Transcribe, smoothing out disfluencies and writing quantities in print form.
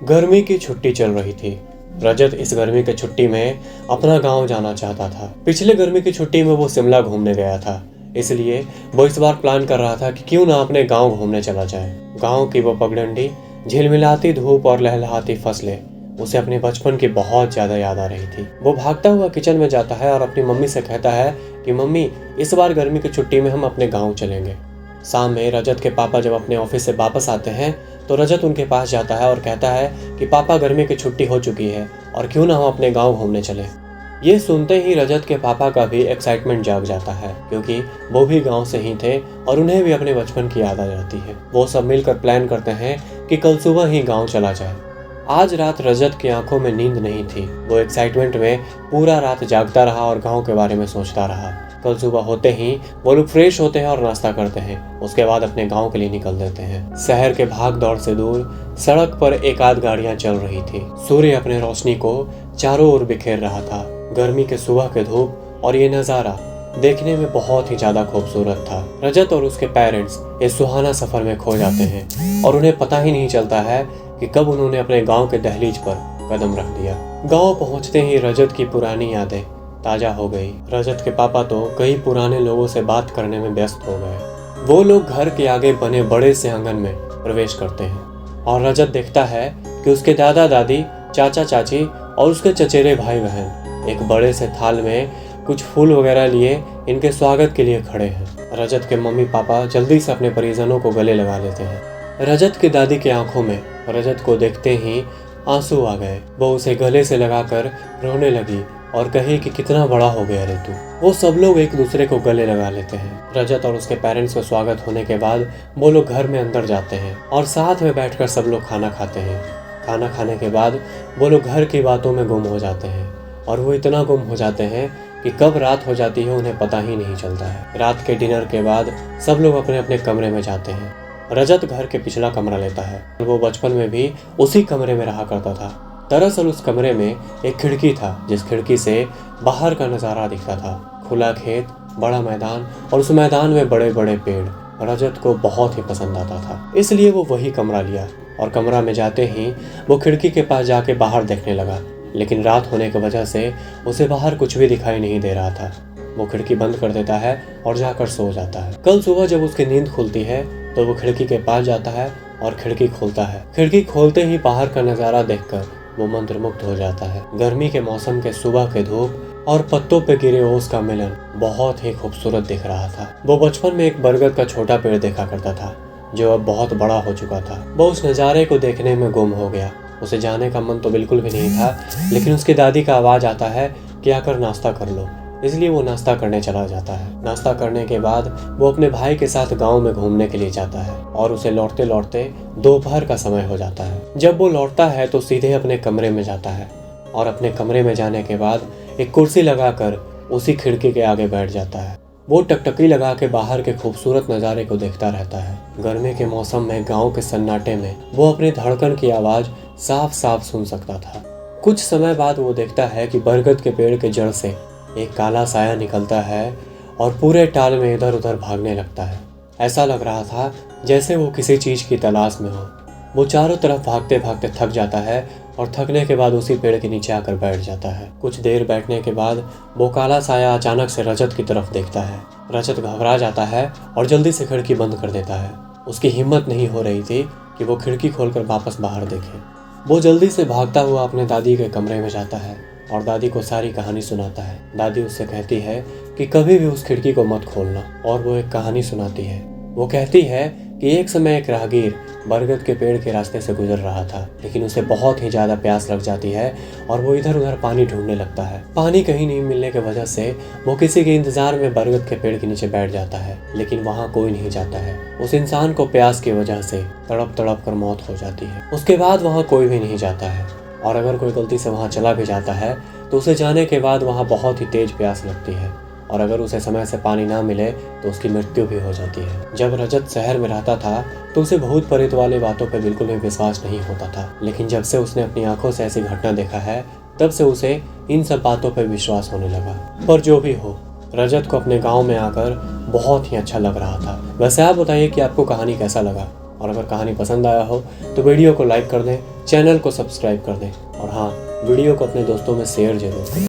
गर्मी की छुट्टी चल रही थी। रजत इस गर्मी की छुट्टी में अपना गांव जाना चाहता था। पिछले गर्मी की छुट्टी में वो शिमला घूमने गया था, इसलिए वो इस बार प्लान कर रहा था कि क्यों ना अपने गांव घूमने चला जाए। गांव की वो पगडंडी, झिलमिलाती धूप और लहलहाती फसलें उसे अपने बचपन की बहुत ज्यादा याद आ रही थी। वो भागता हुआ किचन में जाता है और अपनी मम्मी से कहता है कि मम्मी, इस बार गर्मी की छुट्टी में हम अपने गाँव चलेंगे। शाम में रजत के पापा जब अपने ऑफिस से वापस आते हैं तो रजत उनके पास जाता है और कहता है कि पापा, गर्मी की छुट्टी हो चुकी है और क्यों ना हम अपने गांव घूमने चलें। ये सुनते ही रजत के पापा का भी एक्साइटमेंट जाग जाता है, क्योंकि वो भी गांव से ही थे और उन्हें भी अपने बचपन की याद आ जाती है। वो सब मिलकर प्लान करते हैं कि कल सुबह ही गाँव चला जाए। आज रात रजत की आंखों में नींद नहीं थी। वो एक्साइटमेंट में पूरा रात जागता रहा और गाँव के बारे में सोचता रहा। कल सुबह होते ही वो लोग फ्रेश होते हैं और नाश्ता करते हैं। उसके बाद अपने गांव के लिए निकल देते हैं। शहर के भाग दौड़ से दूर सड़क पर एक आध गाड़ियां चल रही थी। सूर्य अपने रोशनी को चारों ओर बिखेर रहा था। गर्मी के सुबह के धूप और ये नजारा देखने में बहुत ही ज्यादा खूबसूरत था। रजत और उसके पेरेंट्स इस सुहाना सफर में खो जाते हैं और उन्हें पता ही नहीं चलता है कि कब उन्होंने अपने गाँव के दहलीज पर कदम रख दिया। गाँव पहुँचते ही रजत की पुरानी यादें ताजा हो गई। रजत के पापा तो कई पुराने लोगों से बात करने में व्यस्त हो गए। वो लोग घर के आगे बने बड़े से आंगन में प्रवेश करते हैं और रजत देखता है कि उसके दादा दादी, चाचा चाची और उसके चचेरे भाई बहन एक बड़े से थाल में कुछ फूल वगैरह लिए इनके स्वागत के लिए खड़े हैं। रजत के मम्मी पापा जल्दी से अपने परिजनों को गले लगा लेते हैं। रजत की दादी की आंखों में रजत को देखते ही आंसू आ गए। वो उसे गले से लगाकर रोने लगी और कही कि कितना बड़ा हो गया रे तू। वो सब लोग एक दूसरे को गले लगा लेते हैं। रजत और उसके पेरेंट्स का स्वागत होने के बाद वो लोग घर में अंदर जाते हैं और साथ में बैठकर सब लोग खाना खाते हैं। खाना खाने के बाद वो लोग घर की बातों में गुम हो जाते हैं और वो इतना गुम हो जाते हैं कि कब रात हो जाती है उन्हें पता ही नहीं चलता है। रात के डिनर के बाद सब लोग अपने अपने कमरे में जाते हैं। रजत घर के पिछला कमरा लेता है। वो बचपन में भी उसी कमरे में रहा करता था। दरअसल उस कमरे में एक खिड़की था, जिस खिड़की से बाहर का नज़ारा दिखता था। खुला खेत, बड़ा मैदान और उस मैदान में बड़े बड़े पेड़ रजत को बहुत ही पसंद आता था, इसलिए वो वही कमरा लिया और कमरा में जाते ही वो खिड़की के पास जाके बाहर देखने लगा। लेकिन रात होने की वजह से उसे बाहर कुछ भी दिखाई नहीं दे रहा था। वो खिड़की बंद कर देता है और जाकर सो जाता है। कल सुबह जब उसकी नींद खुलती है तो वो खिड़की के पास जाता है और खिड़की खोलता है। खिड़की खोलते ही बाहर का नज़ारा देखकर वो मंत्रमुग्ध हो जाता है। गर्मी के मौसम के सुबह के धूप और पत्तों पे गिरे ओस का मिलन बहुत ही खूबसूरत दिख रहा था। वो बचपन में एक बरगद का छोटा पेड़ देखा करता था, जो अब बहुत बड़ा हो चुका था। वो उस नज़ारे को देखने में गुम हो गया। उसे जाने का मन तो बिल्कुल भी नहीं था, लेकिन उसकी दादी का आवाज़ आता है कि आकर नाश्ता कर लो, इसलिए वो नाश्ता करने चला जाता है। नाश्ता करने के बाद वो अपने भाई के साथ गांव में घूमने के लिए जाता है और उसे लौटते लौटते दोपहर का समय हो जाता है। जब वो लौटता है तो सीधे अपने कमरे में जाता है और अपने कमरे में जाने के बाद एक कुर्सी लगाकर उसी खिड़की के आगे बैठ जाता है। वो टकटकी लगा के बाहर के खूबसूरत नज़ारे को देखता रहता है। गर्मी के मौसम में गाँव के सन्नाटे में वो अपनी धड़कन की आवाज़ साफ साफ सुन सकता था। कुछ समय बाद वो देखता है कि बरगद के पेड़ के जड़ से एक काला साया निकलता है और पूरे टाल में इधर उधर भागने लगता है। ऐसा लग रहा था जैसे वो किसी चीज़ की तलाश में हो। वो चारों तरफ भागते भागते थक जाता है और थकने के बाद उसी पेड़ के नीचे आकर बैठ जाता है। कुछ देर बैठने के बाद वो काला साया अचानक से रजत की तरफ देखता है। रजत घबरा जाता है और जल्दी से खिड़की बंद कर देता है। उसकी हिम्मत नहीं हो रही थी कि वो खिड़की खोलकर वापस बाहर देखे। वो जल्दी से भागता हुआ अपने दादी के कमरे में जाता है और दादी को सारी कहानी सुनाता है। दादी उससे कहती है कि कभी भी उस खिड़की को मत खोलना, और वो एक कहानी सुनाती है। वो कहती है कि एक समय एक राहगीर बरगद के पेड़ के रास्ते से गुजर रहा था, लेकिन उसे बहुत ही ज़्यादा प्यास लग जाती है और वो इधर उधर पानी ढूंढने लगता है। पानी कहीं नहीं मिलने की वजह से वो किसी के इंतजार में बरगद के पेड़ के नीचे बैठ जाता है, लेकिन वहाँ कोई नहीं जाता है। उस इंसान को प्यास की वजह से तड़प तड़प कर मौत हो जाती है। उसके बाद वहाँ कोई भी नहीं जाता है, और अगर कोई गलती से वहाँ चला भी जाता है तो उसे जाने के बाद वहाँ बहुत ही तेज प्यास लगती है, और अगर उसे समय से पानी ना मिले तो उसकी मृत्यु भी हो जाती है। जब रजत शहर में रहता था तो उसे भूत प्रेत वाली बातों पर बिल्कुल भी विश्वास नहीं होता था, लेकिन जब से उसने अपनी आंखों से ऐसी घटना देखा है तब से उसे इन सब बातों पर विश्वास होने लगा। पर जो भी हो, रजत को अपने गाँव में आकर बहुत ही अच्छा लग रहा था। वैसे आप बताइए कि आपको कहानी कैसा लगा। और अगर कहानी पसंद आया हो तो वीडियो को लाइक कर दें, चैनल को सब्सक्राइब कर दें और हाँ, वीडियो को अपने दोस्तों में शेयर जरूर करें।